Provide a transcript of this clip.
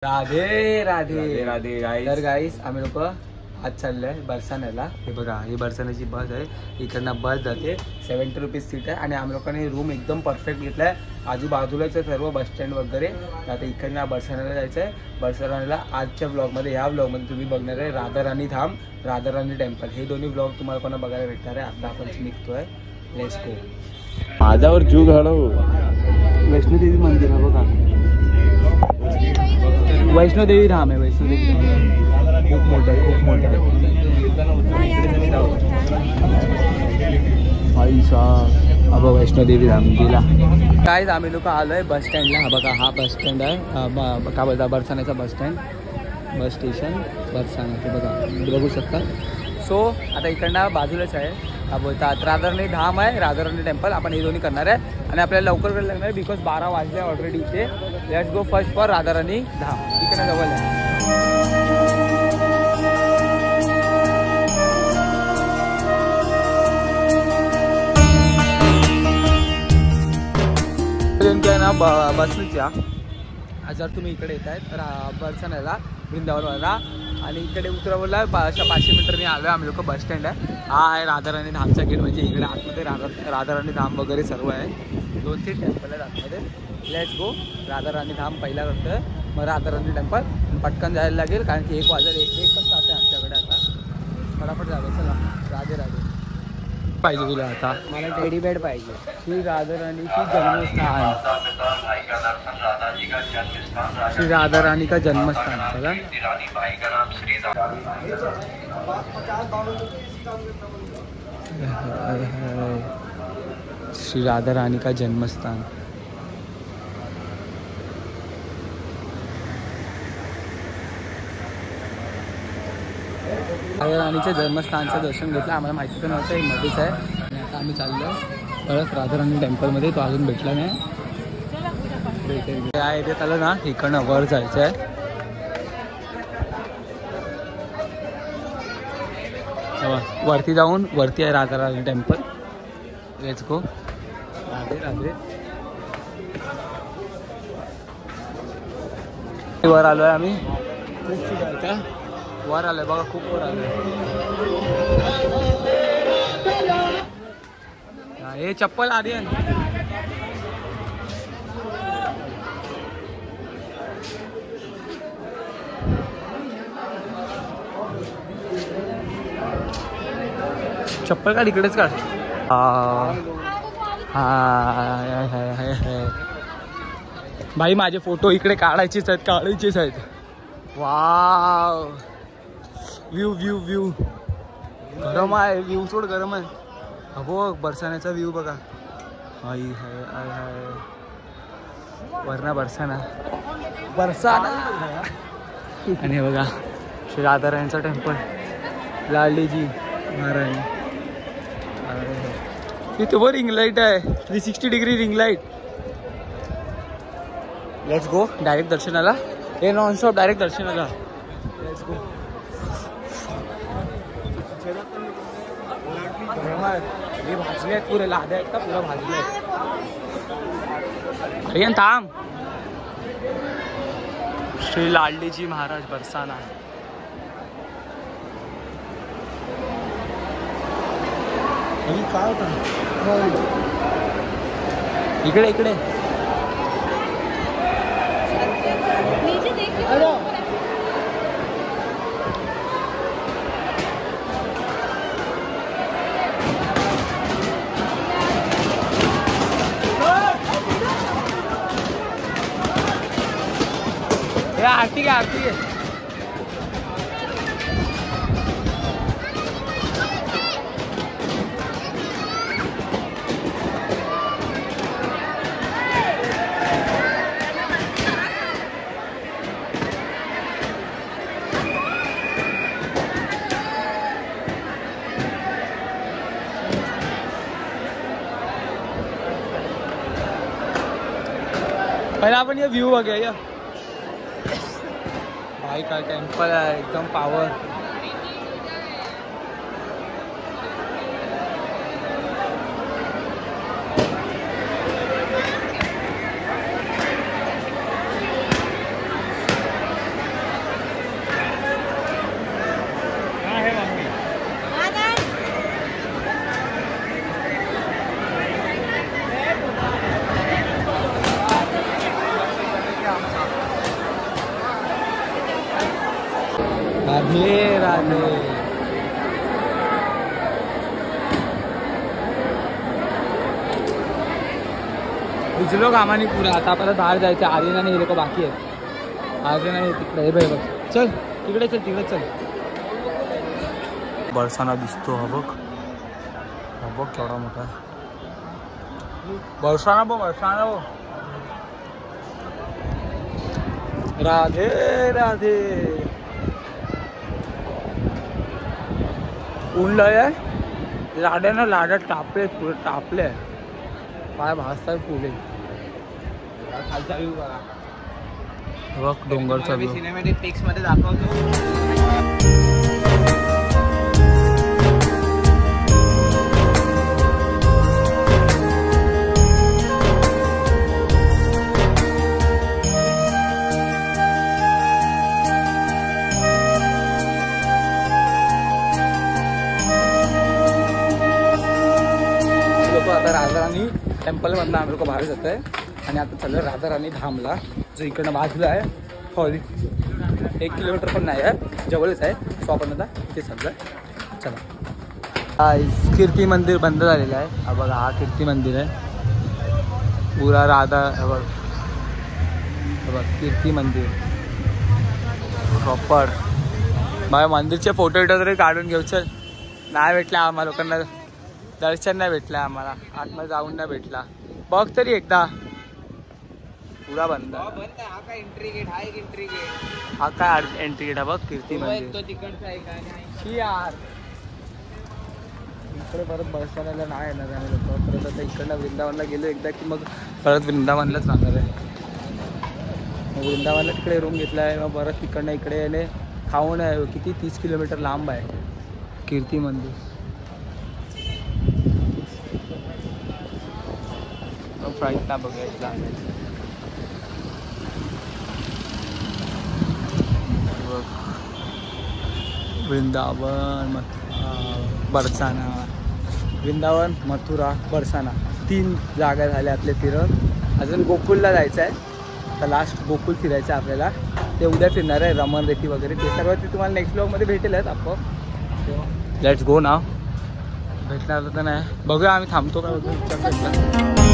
Radhe Radhe Radhe Radhe guys. तर guys आम्ही लोक आज चाललोय बरसाण्याला. हे बघा ही बरसाण्याची बस आहे. इकडनं बस जाते. 70 रुपीज सीट आहे आणि आम्ही लोकांनी रूम एकदम परफेक्ट घेतलाय. आजूबाजूलाच आहे सर्व बस स्टँड वगैरे. तर आता इकडनं बरसाण्याला जायचं आहे. बरसाण्याला आजच्या ब्लॉगमध्ये ह्या ब्लॉगमध्ये तुम्ही बघणार आहे राधाराणी धाम, राधाराणी टेम्पल. हे दोन्ही ब्लॉग तुम्हाला कोणा बघायला भेटणार आहे. आता आपण निघतोय. Let's go. माझ्यावर जीव घालव. वैष्णोदेवी मंदिर आहे बघा. वैष्णोदेवी धाम आहे. वैष्णोदेवी खूप मोठं आहे, खूप मोठं आहे. अब वैष्णोदेवी धाम गेला. काय आम्ही लोक आलोय बस स्टँडला. हा बघा हा बस स्टँड आहे. काय बोलता बरसाण्याचा बस स्टँड, बस स्टेशन बरसाण्याचं बघा बघू शकता. सो आता इकडनं बाजूलाच आहे. हा बोलतात राधाराणी धाम आहे, राधाराणी टेम्पल. आपण हे दोन्ही करणार आहे आणि आपल्याला लवकर वेळ लागणार आहे बिकॉज 12 वाजले ऑलरेडी इथे. Let's go first for Radharani Dham. इकडे जवळ आहे. काय ना बसनीच या. जर तुम्ही इकडे येत आहेत बरसाण्याला वृंदावनला आणि इकडे उतरवला 500 मीटरनी आलो आहे आम्ही लोक. बस स्टँड आहे. हा आहे राधाराणी धामचा गेट. म्हणजे इकडे आतमध्ये राधाराणी धाम वगैरे सर्व आहे. 2-3 टेम्पल आहेत आतमध्ये. Let's go. राधाराणी धाम पहिला करतोय, मग राधाराणी टेम्पल. पटकन जायला लागेल कारण की 1 वाजेल. एकच तास आहे आमच्याकडे आता. फटाफट जावे. चला. राधे राधे. पाहिजे तुला आता? मला टेडी बेड पाहिजे. श्री राधाराणीची जन्मस्थान. श्री राधाराणी का जन्मस्थान. चला. श्री राधाराणी का जन्मस्थान. राधाराणीच्या जन्मस्थानाचं दर्शन घेतलं. आम्हाला माहिती पण नव्हतं हे मध्येच आहे. आणि आता आम्ही चाललो परत राधाराणी टेम्पलमध्ये. तो अजून भेटला नाही. काय इथे चाललं ना इकडनं वर जायचं आहे. वरती जाऊन वरती आहे Radharani temple. Let's go. Radhe Radhe. वर आलोय आम्ही. वर आलोय बघा. खूप वर आलोय. हे चप्पल आधी आहे. चप्पल काढ इकडेच काढ. भाई माझे फोटो इकडे काढायचेच आहेत. वाव. View view view. गरम आहे. व्ह्यू सोड गरम आहे. अगो बरसाण्याचा व्ह्यू बघा. हाय हाय हाय हाय. वरना बरसाणा आणि बघा श्री राधाराणीचं टेम्पल. लाडलीजी महाराणी. इथे वर रिंग लाईट आहे. 360 degree ring light. Let's go. Direct दर्शनाला. हे नॉन स्टॉप डायरेक्ट दर्शनाला. Let's go. हे भाजले आहेत पुरे. लाद्या आहेत का पुरा भाजले आहेत. अरे थांब. श्री लाडलीजी महाराज बरसाना. काय इकडे इकडे. आरती का आरती आहे. पहले आपण ये व्ह्यू बघूया. भाई का टेम्पल आहे एकदम पावर. राधे राधे. भिजलो कामाने पुरा. आता आपल्याला बाहेर जायचं. आर्यन आणि हे लोक बाकी आहेत. आर्यन आणि तिकडे हे बघ. चल तिकडे चल, तिकडे चल. बरसाना दिसतो. हा बघ, हा बघ केवढा मोठा बरसाना. बघ बरसाना बघ. राधे राधे. ऊन लय आहे. लाड्या ना लाड्या टापले, पुढे टापले. पाय भासताय पुढे. खालचा व्ह्यू बघा. बघ डोंगरचा व्ह्यू. सिनेमॅटिक टेक्स्ट मध्ये दाखवतो. आता राधाराणी टेम्पलमधनं आम्ही लोक बाहेर जात आहे. आणि आता चाललं राधाराणी धामला, जो इकडनं बाजूला आहे. हॉली 1 किलोमीटर पण नाही आहे, जवळच आहे. सो आपण आता इथे चाललं. चला. कीर्ती मंदिर बंद झालेलं आहे. हा बघा, हा कीर्ती मंदिर आहे. पुरा राधा. बघ कीर्ती मंदिर प्रॉपर. माझ्या मंदिरचे फोटो वगैरे काढून घेऊ. चल. नाही भेटला आम्हाला लोकांना दर्शन, नाही भेटलं आम्हाला. आतमध्ये जाऊन नाही भेटला. बघ तरी एकदा. पुरा बंद. हा काय एंट्री गेट. हा एक एंट्री गेट. हा काय एंट्री गेट आहे बघ. कीर्ती मंदिर. तो तिकडचा आहे काय नाही यार. इकडे परत बरसाण्याला नाही येणार आम्ही लोक. परत आता इकडनं वृंदावनला गेलो एकदा की मग परत वृंदावनलाच राहणार आहे. मग वृंदावनला तिकडे रूम घेतला आहे. मग परत तिकडनं इकडे येणे. खाऊन आहे किती 30 किलोमीटर लांब आहे कीर्ती मंदिर. फ्राईटला बघायला वृंदावन, बरसाना. वृंदावन, मथुरा, बरसाना 3 जागा झाल्या आपल्या फिरून. अजून गोकुलला जायचं आहे. तर लास्ट गोकुल फिरायचं आहे आपल्याला. ते उद्या फिरणार आहे. रमण रेती वगैरे ते सर्व ते तुम्हाला नेक्स्ट ब्लॉगमध्ये भेटेलच आपोआप. लेट्स गो नाव. भेटणार तर नाही. बघूया आम्ही थांबतो का बघू.